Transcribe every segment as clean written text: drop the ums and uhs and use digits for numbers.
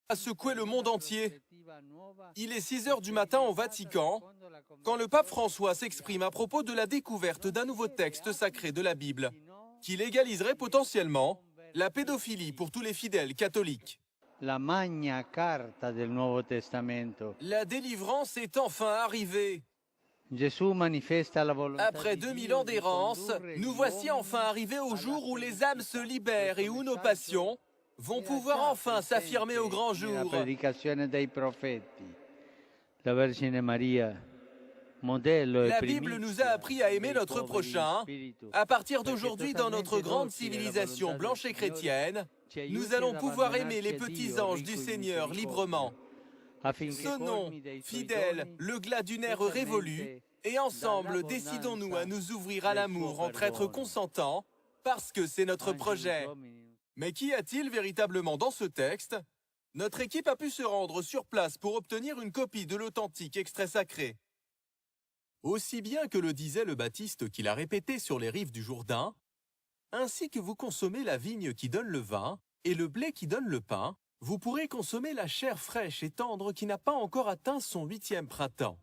a secoué le monde entier. Il est 6 heures du matin au Vatican, quand le pape François s'exprime à propos de la découverte d'un nouveau texte sacré de la Bible, qui légaliserait potentiellement la pédophilie pour tous les fidèles catholiques. La Magna Carta del Nuovo Testamento. La délivrance est enfin arrivée. Après 2000 ans d'errance, nous voici enfin arrivés au jour où les âmes se libèrent et où nos passions vont pouvoir enfin s'affirmer au grand jour. La prédication des prophètes. La Vergine Maria, modello La Bible nous a appris à aimer notre prochain. À partir d'aujourd'hui, dans notre grande civilisation blanche et chrétienne, nous allons pouvoir aimer les petits anges du Seigneur librement. Sonnons, fidèles, le glas d'une ère révolue, et ensemble, décidons-nous à nous ouvrir à l'amour entre êtres consentants, parce que c'est notre projet. Mais qu'y a-t-il véritablement dans ce texte? Notre équipe a pu se rendre sur place pour obtenir une copie de l'authentique extrait sacré. Aussi bien que le disait le Baptiste qui l'a répété sur les rives du Jourdain, ainsi que vous consommez la vigne qui donne le vin et le blé qui donne le pain, vous pourrez consommer la chair fraîche et tendre qui n'a pas encore atteint son 8e printemps.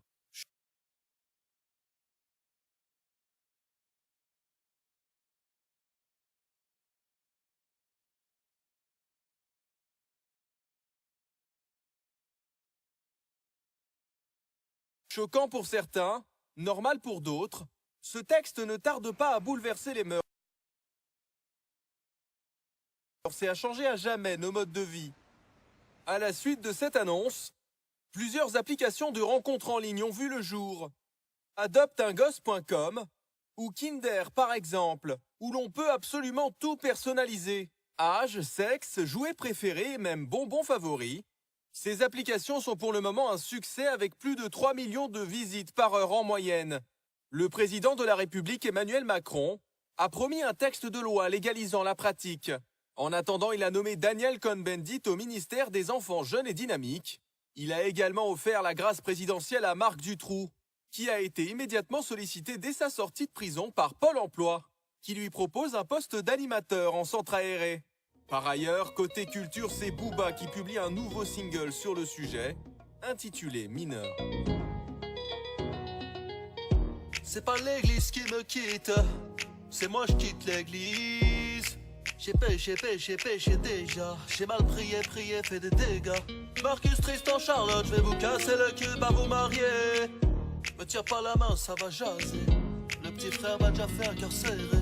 Choquant pour certains, normal pour d'autres, ce texte ne tarde pas à bouleverser les mœurs et à changer à jamais nos modes de vie. À la suite de cette annonce, plusieurs applications de rencontres en ligne ont vu le jour. Adopteungosse.com ou Kinder par exemple, où l'on peut absolument tout personnaliser. Âge, sexe, jouets préférés et même bonbons favoris. Ces applications sont pour le moment un succès avec plus de 3 millions de visites par heure en moyenne. Le président de la République Emmanuel Macron a promis un texte de loi légalisant la pratique. En attendant, il a nommé Daniel Cohn-Bendit au ministère des Enfants jeunes et dynamiques. Il a également offert la grâce présidentielle à Marc Dutroux, qui a été immédiatement sollicité dès sa sortie de prison par Pôle emploi, qui lui propose un poste d'animateur en centre aéré. Par ailleurs, côté culture, c'est Booba qui publie un nouveau single sur le sujet, intitulé Mineur. C'est pas l'église qui me quitte, c'est moi je quitte l'église. J'ai péché déjà, j'ai mal prié, fait des dégâts. Marcus, Tristan, Charlotte, je vais vous casser le cul, pas vous marier. Me tiens pas la main, ça va jaser. Le petit frère m'a déjà fait un cœur serré.